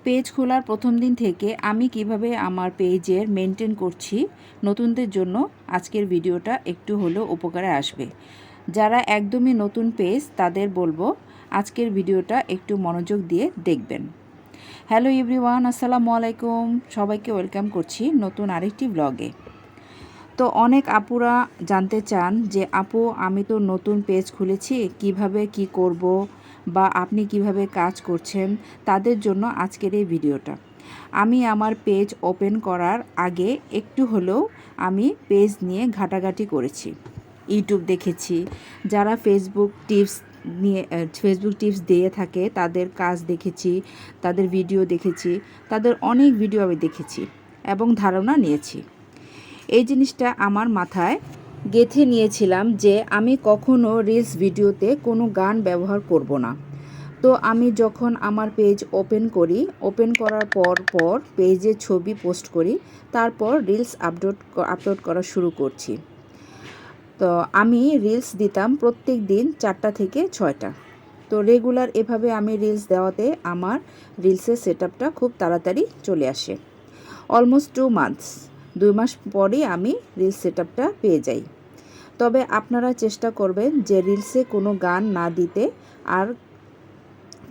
Page খোলার প্রথম দিন থেকে আমি কিভাবে আমার পেজের মেনটেন করছি নতুনদের জন্য আজকের ভিডিওটা একটু হলেও উপকারে আসবে। যারা একদমই নতুন পেজ তাদের বলবো আজকের ভিডিওটা একটু মনোযোগ দিয়ে দেখবেন। হ্যালো এভরিওয়ান, আসসালামু আলাইকুম। সবাইকে ওয়েলকাম করছি নতুন আরেকটি ব্লগে। তো অনেক আপুরা জানতে চান যে আপু আমি তো নতুন পেজ খুলেছি, কিভাবে কি করব বা আপনি কিভাবে কাজ করছেন, তাদের জন্য আজকের এই ভিডিওটা। আমি আমার পেজ ওপেন করার আগে একটু হলেও আমি পেজ নিয়ে ঘাটাঘাটি করেছি, ইউটিউব দেখেছি, যারা ফেসবুক টিপস দিয়ে থাকে তাদের কাজ দেখেছি, তাদের ভিডিও দেখেছি, তাদের অনেক ভিডিও আমি দেখেছি এবং ধারণা নিয়েছি। এই জিনিসটা আমার মাথায় গেঁথে নিয়েছিলাম যে আমি কখনো রিলস ভিডিওতে কোনো গান ব্যবহার করব না। তো আমি যখন আমার পেজ ওপেন করার পর পেজে ছবি পোস্ট করি, তারপর রিলস আপলোড করা শুরু করছি। তো আমি রিলস দিতাম প্রত্যেক দিন 4টা থেকে 6টা। তো রেগুলার এভাবে আমি রিলস দেওয়াতে আমার রিলসের সেটআপটা খুব তাড়াতাড়ি চলে আসে। অলমোস্ট 2 মান্থস, 2 মাস পরেই আমি রিলস সেটআপটা পেয়ে যাই। তবে আপনারা চেষ্টা করবেন যে রিলসে কোনো গান না দিতে। আর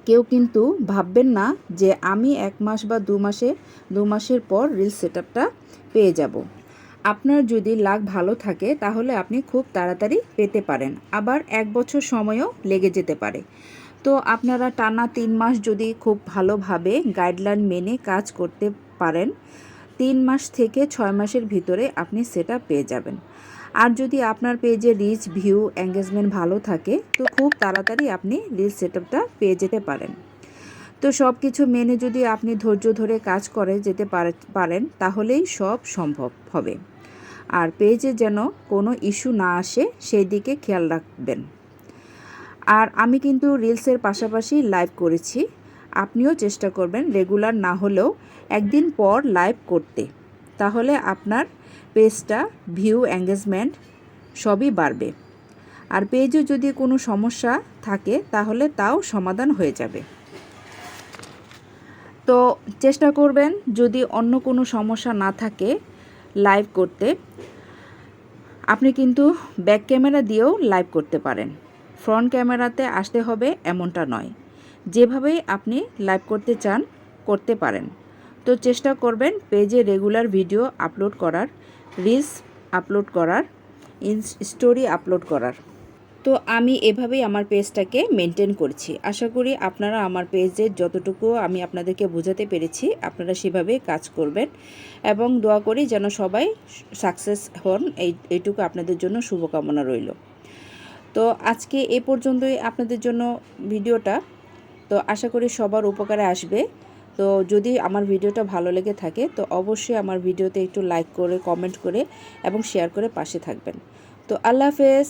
কেউ কিন্তু ভাববেন না যে আমি 1 মাস বা 2 মাসের পর রিলস সেটআপটা পেয়ে যাব। আপনার যদি লাক ভালো থাকে তাহলে আপনি খুব তাড়াতাড়ি পেতে পারেন, আবার 1 বছর সময়ও লেগে যেতে পারে। তো আপনারা টানা 3 মাস যদি খুব ভালোভাবে গাইডলাইন মেনে কাজ করতে পারেন, 3 মাস থেকে 6 মাসের ভিতরে আপনি সেটআপ পেয়ে যাবেন। আর যদি আপনার পেজে রিচ, ভিউ, এঙ্গেজমেন্ট ভালো থাকে তো খুব তাড়াতাড়ি আপনি রিলস সেটআপটা পেয়ে যেতে পারেন। তো সব কিছু মেনে যদি আপনি ধৈর্য ধরে কাজ করে যেতে পারেন তাহলেই সব সম্ভব হবে। আর পেজে যেন কোনো ইস্যু না আসে সেই দিকে খেয়াল রাখবেন। আর আমি কিন্তু রিলসের পাশাপাশি লাইভ করেছি, আপনিও চেষ্টা করবেন রেগুলার না হলেও একদিন পর লাইভ করতে, তাহলে আপনার পেজটা ভিউ, এঙ্গেজমেন্ট সবই বাড়বে। আর পেজে যদি কোনো সমস্যা থাকে তাহলে তাও সমাধান হয়ে যাবে। তো চেষ্টা করবেন যদি অন্য কোনো সমস্যা না থাকে লাইভ করতে, আপনি কিন্তু ব্যাক ক্যামেরা দিয়েও লাইভ করতে পারেন। ফ্রন্ট ক্যামেরাতে আসতে হবে এমনটা নয়, যেভাবেই আপনি লাইভ করতে চান করতে পারেন। তো চেষ্টা করবেন পেজে রেগুলার ভিডিও আপলোড করার, রিলস আপলোড করার, স্টোরি আপলোড করার। তো আমি এভাবেই আমার পেজটাকে মেনটেন করছি। আশা করি আপনারা আমার পেজের যতটুকু আমি আপনাদেরকে বোঝাতে পেরেছি আপনারা সেভাবেই কাজ করবেন এবং দোয়া করি যেন সবাই সাকসেস হন, এইটুকু আপনাদের জন্য শুভকামনা রইল। তো আজকে এ পর্যন্তই আপনাদের জন্য ভিডিওটা। তো আশা করি সবার উপকারে আসবে। তো যদি আমার ভিডিওটা ভালো লেগে থাকে তো অবশ্যই আমার ভিডিওতে একটু লাইক করে, কমেন্ট করে এবং শেয়ার করে পাশে থাকবেন। তো আল্লাহ হাফেজ।